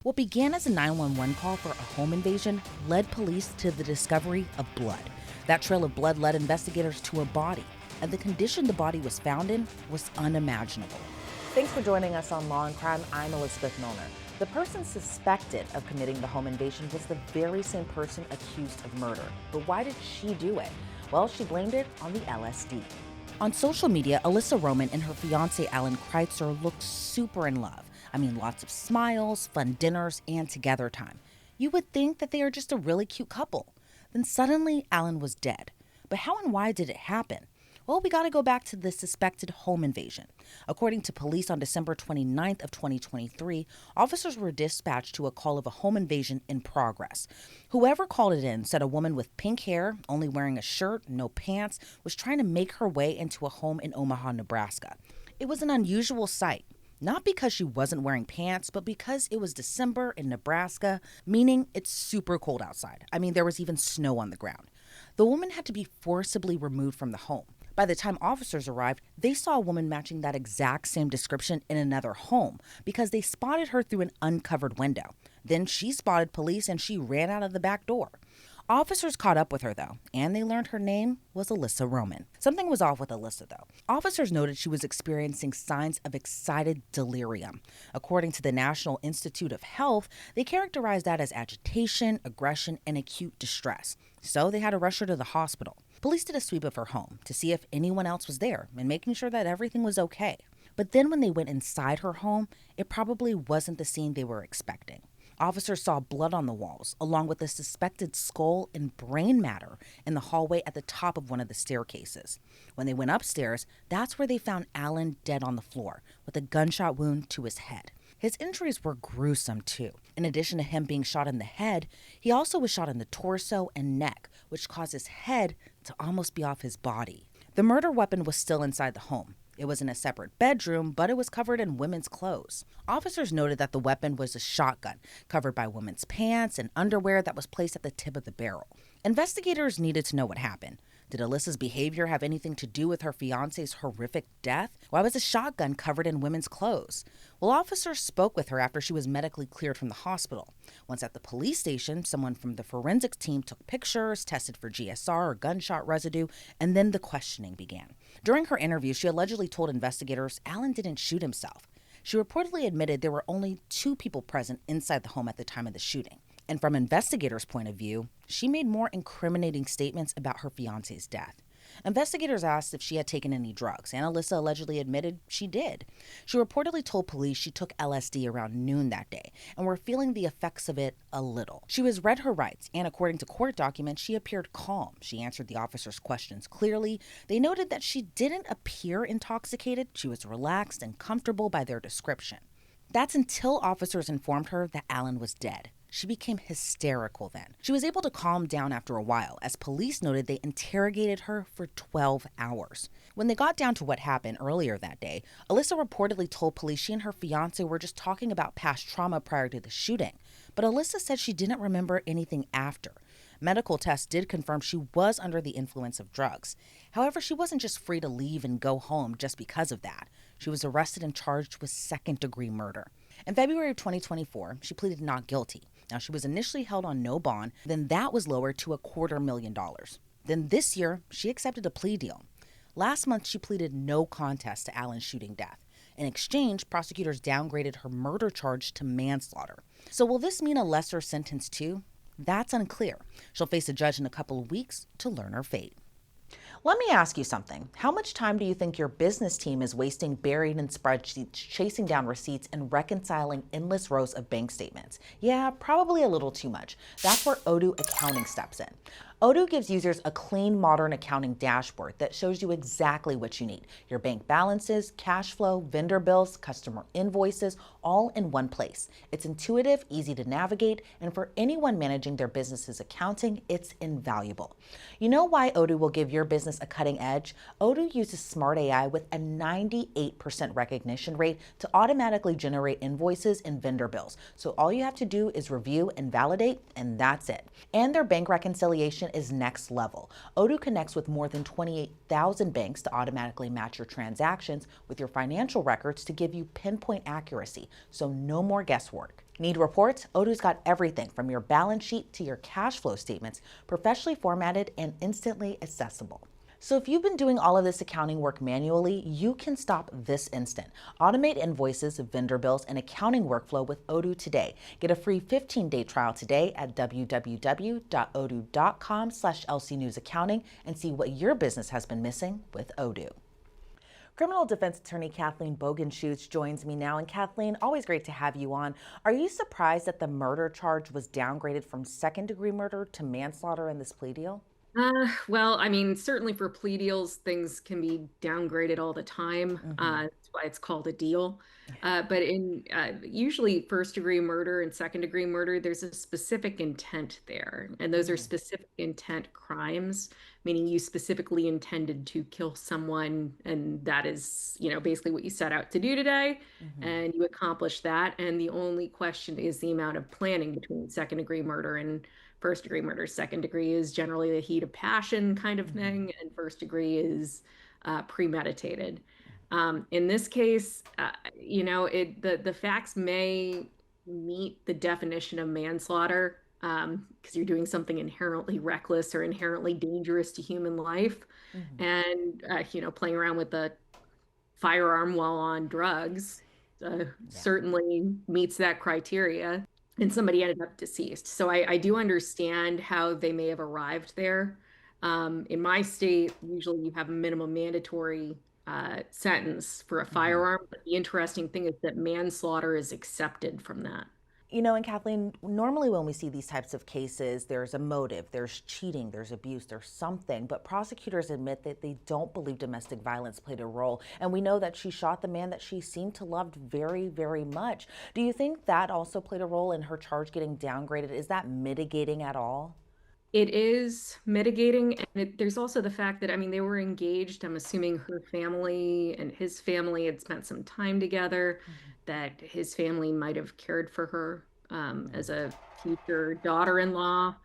What began as a 911 call for a home invasion led police to the discovery of blood. That trail of blood led investigators to a body, and the condition the body was found in was unimaginable. Thanks for joining us on Law and Crime. I'm Elizabeth Millner. The person suspected of committing the home invasion was the very same person accused of murder. But why did she do it? Well, she blamed it on the LSD. On social media, Alyssa Roman and her fiancé Alan Critser looked super in love. I mean, lots of smiles, fun dinners, and together time. You would think that they are just a really cute couple. Then suddenly, Alan was dead. But how and why did it happen? Well, we got to go back to the suspected home invasion. According to police on December 29th of 2023, officers were dispatched to a call of a home invasion in progress. Whoever called it in said a woman with pink hair, only wearing a shirt, no pants, was trying to make her way into a home in Omaha, Nebraska. It was an unusual sight. Not because she wasn't wearing pants, but because it was December in Nebraska, meaning it's super cold outside. I mean, there was even snow on the ground. The woman had to be forcibly removed from the home. By the time officers arrived, they saw a woman matching that exact same description in another home because they spotted her through an uncovered window. Then she spotted police and she ran out of the back door. Officers caught up with her, though, and they learned her name was Alyssa Roman. Something was off with Alyssa, though. Officers noted she was experiencing signs of excited delirium. According to the National Institute of Health, they characterized that as agitation, aggression, and acute distress. So they had to rush her to the hospital. Police did a sweep of her home to see if anyone else was there and making sure that everything was okay. But then when they went inside her home, it probably wasn't the scene they were expecting. Officers saw blood on the walls, along with a suspected skull and brain matter in the hallway at the top of one of the staircases. When they went upstairs, that's where they found Alan dead on the floor, with a gunshot wound to his head. His injuries were gruesome, too. In addition to him being shot in the head, he also was shot in the torso and neck, which caused his head to almost be off his body. The murder weapon was still inside the home. It was in a separate bedroom, but it was covered in women's clothes. Officers noted that the weapon was a shotgun, covered by women's pants and underwear that was placed at the tip of the barrel. Investigators needed to know what happened. Did Alyssa's behavior have anything to do with her fiancé's horrific death? Why was a shotgun covered in women's clothes? Well, officers spoke with her after she was medically cleared from the hospital. Once at the police station, someone from the forensics team took pictures, tested for GSR or gunshot residue, and then the questioning began. During her interview, she allegedly told investigators Alan didn't shoot himself. She reportedly admitted there were only 2 people present inside the home at the time of the shooting. And from investigators' point of view, she made more incriminating statements about her fiancé's death. Investigators asked if she had taken any drugs, and Alyssa allegedly admitted she did. She reportedly told police she took LSD around noon that day and were feeling the effects of it a little. She was read her rights, and according to court documents, she appeared calm. She answered the officers' questions clearly. They noted that she didn't appear intoxicated. She was relaxed and comfortable by their description. That's until officers informed her that Alan was dead. She became hysterical then. She was able to calm down after a while, as police noted they interrogated her for 12 hours. When they got down to what happened earlier that day, Alyssa reportedly told police she and her fiancé were just talking about past trauma prior to the shooting. But Alyssa said she didn't remember anything after. Medical tests did confirm she was under the influence of drugs. However, she wasn't just free to leave and go home just because of that. She was arrested and charged with second-degree murder. In February of 2024, she pleaded not guilty. Now, she was initially held on no bond, then that was lowered to $250,000. Then this year, she accepted a plea deal. Last month, she pleaded no contest to Alan's shooting death. In exchange, prosecutors downgraded her murder charge to manslaughter. So will this mean a lesser sentence too? That's unclear. She'll face a judge in a couple of weeks to learn her fate. Let me ask you something. How much time do you think your business team is wasting buried in spreadsheets, chasing down receipts, and reconciling endless rows of bank statements? Yeah, probably a little too much. That's where Odoo Accounting steps in. Odoo gives users a clean, modern accounting dashboard that shows you exactly what you need. Your bank balances, cash flow, vendor bills, customer invoices, all in one place. It's intuitive, easy to navigate, and for anyone managing their business's accounting, it's invaluable. You know why Odoo will give your business a cutting edge? Odoo uses smart AI with a 98% recognition rate to automatically generate invoices and vendor bills. So all you have to do is review and validate, and that's it. And their bank reconciliation is next level. Odoo connects with more than 28,000 banks to automatically match your transactions with your financial records to give you pinpoint accuracy, so no more guesswork. Need reports? Odoo's got everything from your balance sheet to your cash flow statements, professionally formatted and instantly accessible. So if you've been doing all of this accounting work manually, you can stop this instant. Automate invoices, vendor bills, and accounting workflow with Odoo today. Get a free 15-day trial today at www.odoo.com/lcnewsaccounting and see what your business has been missing with Odoo. Criminal defense attorney Kathleen Bogenschutz joins me now. And Kathleen, always great to have you on. Are you surprised that the murder charge was downgraded from second-degree murder to manslaughter in this plea deal? Well, I mean, certainly for plea deals, things can be downgraded all the time. That's why it's called a deal. But in usually first degree murder and second degree murder, there's a specific intent there. And those are specific intent crimes, meaning you specifically intended to kill someone. And that is, basically what you set out to do today. And you accomplished that. And the only question is the amount of planning between second degree murder and first degree murder. Second degree is generally the heat of passion kind of thing, and first degree is premeditated. In this case, the facts may meet the definition of manslaughter because you're doing something inherently reckless or inherently dangerous to human life, and playing around with a firearm while on drugs Yeah. certainly meets that criteria. And somebody ended up deceased. So I do understand how they may have arrived there. In my state, usually you have a minimum mandatory sentence for a firearm. But the interesting thing is that manslaughter is accepted from that. And Kathleen, normally when we see these types of cases, there's a motive, there's cheating, there's abuse, there's something, but prosecutors admit that they don't believe domestic violence played a role. And we know that she shot the man that she seemed to love very, very much. Do you think that also played a role in her charge getting downgraded? Is that mitigating at all? It is mitigating, and there's also the fact that, I mean, they were engaged. I'm assuming her family and his family had spent some time together, that his family might have cared for her as a future daughter-in-law.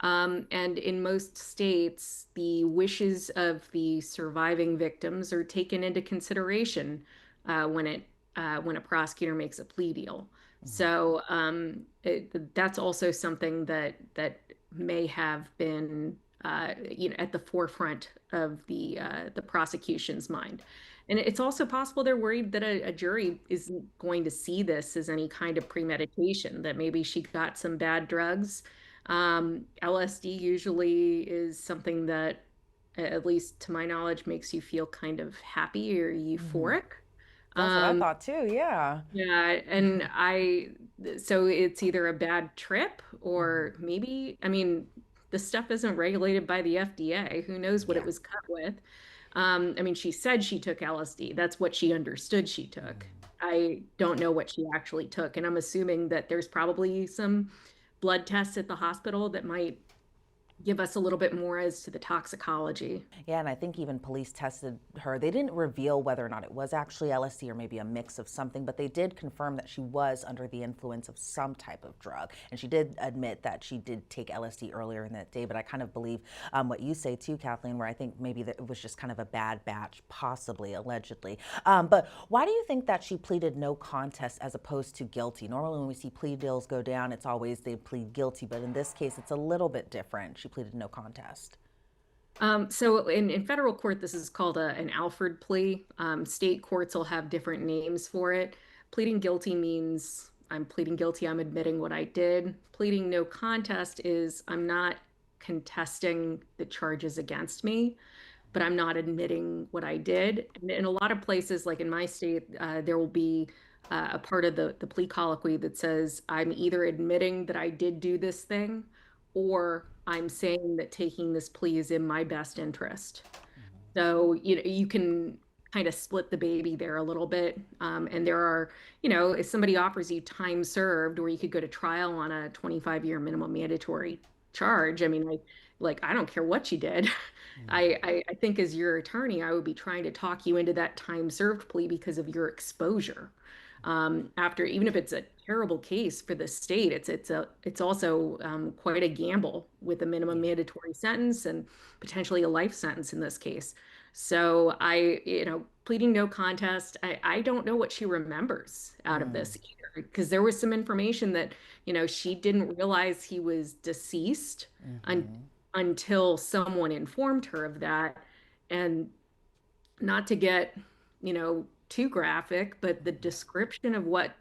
And in most states, the wishes of the surviving victims are taken into consideration when a prosecutor makes a plea deal. So that's also something that may have been at the forefront of the prosecution's mind. And it's also possible they're worried that a jury isn't going to see this as any kind of premeditation, that maybe she got some bad drugs. LSD usually is something that, at least to my knowledge, makes you feel kind of happy or euphoric. That's what I Um, thought too, yeah. yeah, so it's either a bad trip or maybe, I mean, the stuff isn't regulated by the FDA. Who knows what it Yeah. was cut with? I mean, she said she took LSD. That's what she understood she took. I don't know what she actually took, and I'm assuming that there's probably some blood tests at the hospital that might give us a little bit more as to the toxicology. Yeah, and I think even police tested her. They didn't reveal whether or not it was actually LSD or maybe a mix of something, but they did confirm that she was under the influence of some type of drug. And she did admit that she did take LSD earlier in that day. But I kind of believe what you say too, Kathleen, where I think maybe that it was just kind of a bad batch, possibly, allegedly. But why do you think that she pleaded no contest as opposed to guilty? Normally, when we see plea deals go down, it's always they plead guilty. But in this case, it's a little bit different. She pleaded no contest. So in federal court, this is called an Alford plea. State courts will have different names for it. Pleading guilty means I'm pleading guilty, I'm admitting what I did. Pleading no contest is I'm not contesting the charges against me, but I'm not admitting what I did. And in a lot of places, like in my state, there will be a part of the plea colloquy that says I'm either admitting that I did do this thing or I'm saying that taking this plea is in my best interest. So you can kind of split the baby there a little bit. And there are, if somebody offers you time served, or you could go to trial on a 25-year minimum mandatory charge. I mean, I don't care what you did. I think as your attorney, I would be trying to talk you into that time served plea because of your exposure. After, even if it's a terrible case for the state, it's also quite a gamble with a minimum Yeah. mandatory sentence and potentially a life sentence in this case. So pleading no contest, I don't know what she remembers out of this either. because there was some information that, she didn't realize he was deceased un Mm-hmm. until someone informed her of that. And not to get, too graphic, but the description of what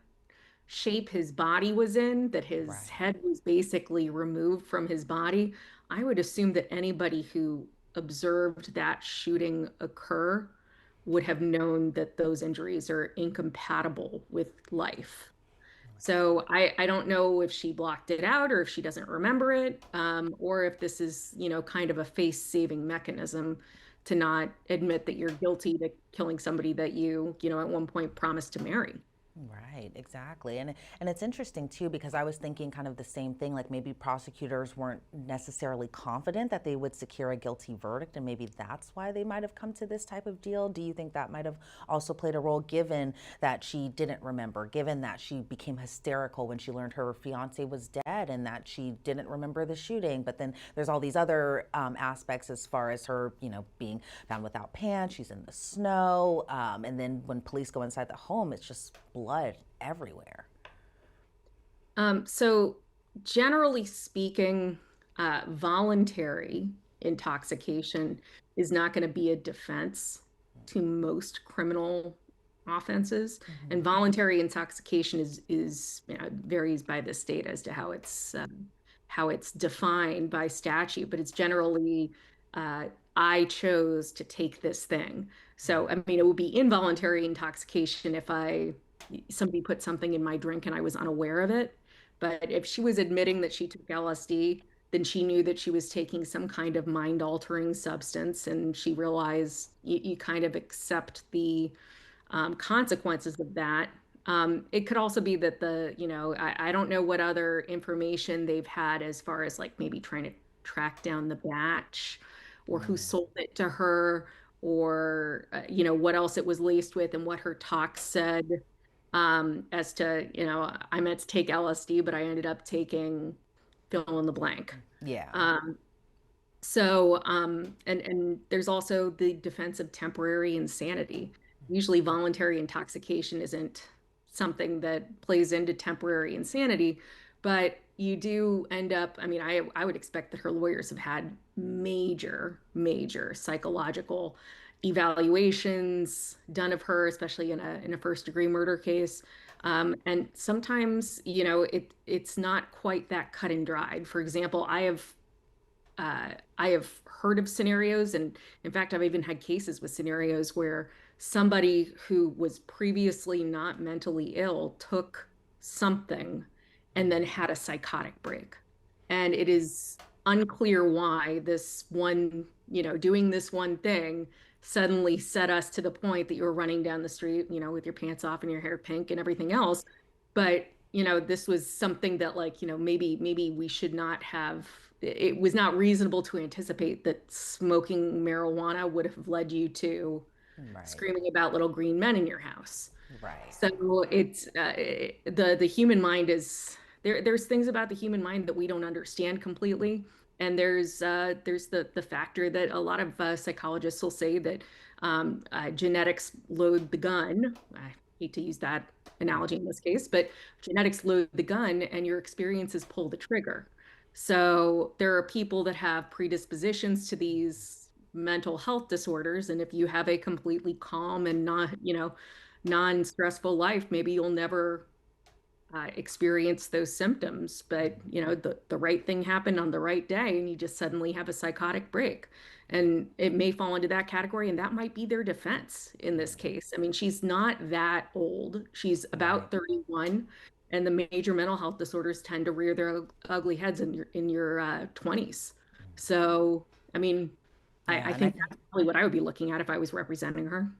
shape his body was in, that his Right. head was basically removed from his body, I would assume that anybody who observed that shooting occur would have known that those injuries are incompatible with life. So I don't know if she blocked it out or if she doesn't remember it, or if this is, kind of a face-saving mechanism to not admit that you're guilty to killing somebody that you at one point promised to marry. Right, exactly. And it's interesting too because I was thinking kind of the same thing, like maybe prosecutors weren't necessarily confident that they would secure a guilty verdict and maybe that's why they might have come to this type of deal. Do you think that might have also played a role given that she didn't remember, given that she became hysterical when she learned her fiance was dead and that she didn't remember the shooting, but then there's all these other aspects as far as her, being found without pants, she's in the snow, and then when police go inside the home, it's just blood everywhere. So generally speaking, voluntary intoxication is not going to be a defense to most criminal offenses, Mm-hmm. and voluntary intoxication is varies by the state as to how it's defined by statute, but it's generally uh, I chose to take this thing. So I Right. mean, it would be involuntary intoxication if I somebody put something in my drink and I was unaware of it. But if she was admitting that she took LSD, then she knew that she was taking some kind of mind altering substance, and she realized you kind of accept the consequences of that. It could also be that I don't know what other information they've had as far as like maybe trying to track down the batch or who Mm. sold it to her or, what else it was laced with and what her talk said, as to, I meant to take LSD, but I ended up taking fill in the blank. Yeah. Um, and there's also the defense of temporary insanity. Usually, voluntary intoxication isn't something that plays into temporary insanity, but you do end up, I mean, I would expect that her lawyers have had major, major psychological evaluations done of her, especially in a first degree murder case. And sometimes, it's not quite that cut and dried. For example, I have heard of scenarios, and in fact, I've even had cases with scenarios where somebody who was previously not mentally ill took something and then had a psychotic break. And it is unclear why this one, doing this one thing suddenly set us to the point that you were running down the street, with your pants off and your hair pink and everything else. But, this was something that like, maybe we should not have, it was not reasonable to anticipate that smoking marijuana would have led you to Right. screaming about little green men in your house. Right. So it's the human mind is there's things about the human mind that we don't understand completely. And there's the factor that a lot of psychologists will say that genetics load the gun. I hate to use that analogy in this case, but genetics load the gun and your experiences pull the trigger. So there are people that have predispositions to these mental health disorders, and if you have a completely calm and not, non-stressful life, maybe you'll never experience those symptoms. But the right thing happened on the right day, and you just suddenly have a psychotic break, and it may fall into that category, and that might be their defense in this case. I mean, she's not that old; she's Right. about 31. And the major mental health disorders tend to rear their ugly heads in your 20s. So, I mean, I Yeah, and I think think that's probably what I would be looking at if I was representing her.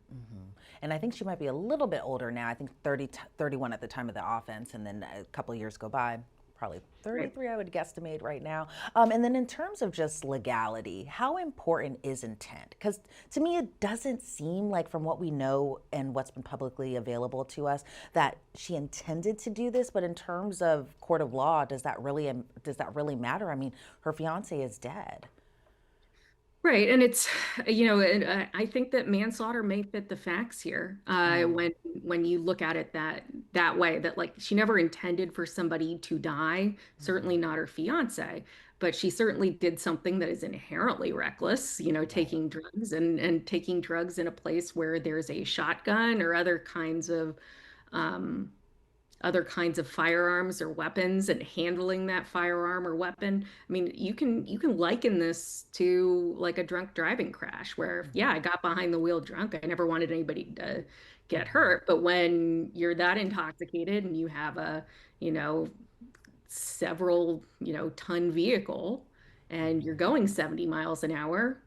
and I think she might be a little bit older now. I think 30, 31 at the time of the offense, and then a couple of years go by. Probably Right. 33, I would guesstimate right now. And then in terms of just legality, how important is intent? Because to me, it doesn't seem like, from what we know and what's been publicly available to us, that she intended to do this. But in terms of court of law, does that really matter? I mean, her fiance is dead. Right, and it's and I think that manslaughter may fit the facts here. Mm, When you look at it that way, that like she never intended for somebody to die, certainly mhm. not her fiance, but she certainly did something that is inherently reckless. Right. Taking drugs and taking drugs in a place where there's a shotgun or um, other kinds of firearms or weapons and handling that firearm or weapon. I mean, you can liken this to like a drunk driving crash where, yeah, Mhm, I got behind the wheel drunk. I never wanted anybody to get mhm. hurt. But when you're that intoxicated and you have a, you know, several ton vehicle and you're going 70 miles an hour,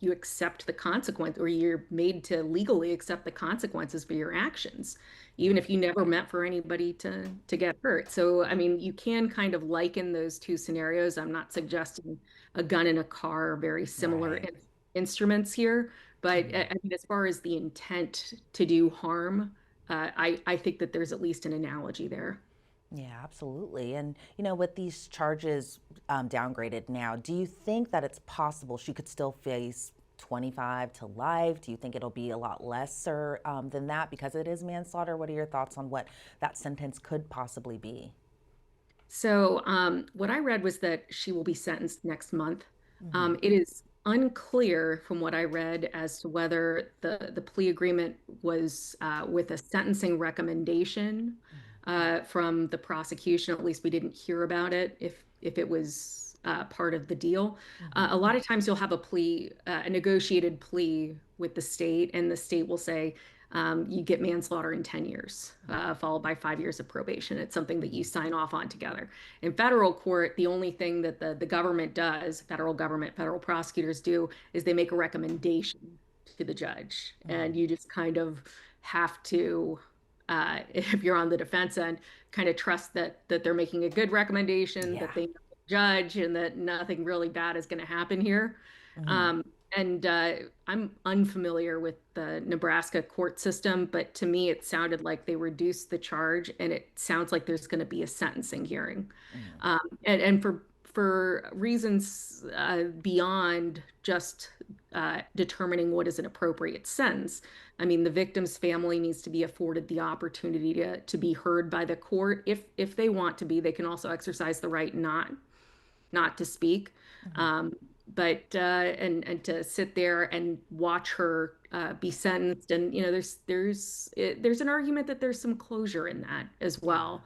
you accept the consequence, or you're made to legally accept the consequences for your actions, even if Right. you never meant for anybody to get hurt. So, I mean, you can kind of liken those two scenarios. I'm not suggesting a gun and a car are very similar Right. instruments here, but Mhm. I mean, as far as the intent to do harm, I think that there's at least an analogy there. Yeah, absolutely. And, with these charges downgraded now, do you think that it's possible she could still face 25 to life? Do you think it'll be a lot lesser than that because it is manslaughter? What are your thoughts on what that sentence could possibly be? So, what I read was that she will be sentenced next month. Hmm. It is unclear from what I read as to whether the plea agreement was with a sentencing recommendation from the prosecution. At least we didn't hear about it if it was part of the deal. Hmm. A lot of times you'll have a negotiated plea with the state, and the state will say, you get manslaughter in 10 years, followed by 5 years of probation. It's something that you sign off on together. In federal court, the only thing that the government does, federal government, federal prosecutors do, is they make a recommendation to the judge. And Hmm. you just kind of have to, if you're on the defense end, kind of trust that they're making a good recommendation, Yeah. that they know the judge, and that nothing really bad is going to happen here. Hmm. And I'm unfamiliar with the Nebraska court system, but to me, it sounded like they reduced the charge, and it sounds like there's going to be a sentencing hearing, Hmm. and for reasons beyond just determining what is an appropriate sentence. I mean, the victim's family needs to be afforded the opportunity to be heard by the court if they want to be. They can also exercise the right not to speak. Hmm. Um, but to sit there and watch her be sentenced, and there's an argument that there's some closure in that as Yeah. well.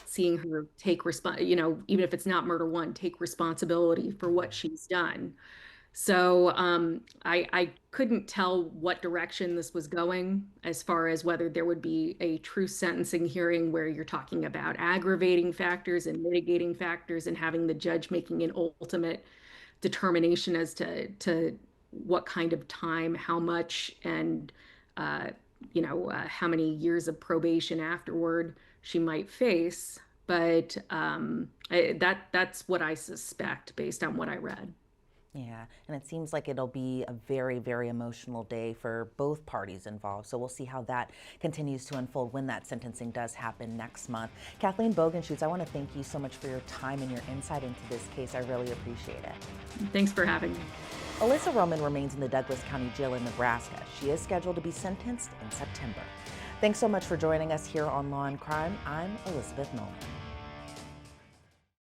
Seeing her even if it's not murder one, take responsibility for what Hmm. she's done. So I couldn't tell what direction this was going as far as whether there would be a true sentencing hearing where you're talking about aggravating factors and mitigating factors and having the judge making an ultimate determination as to what kind of time, how much, and uh, how many years of probation afterward she might face. But that's what I suspect based on what I read. Yeah, and it seems like it'll be a very, very emotional day for both parties involved. So we'll see how that continues to unfold when that sentencing does happen next month. Kathleen Bogenschutz, I want to thank you so much for your time and your insight into this case. I really appreciate it. Thanks for having me. Alyssa Roman remains in the Douglas County Jail in Nebraska. She is scheduled to be sentenced in September. Thanks so much for joining us here on Law and Crime. I'm Elizabeth Millner.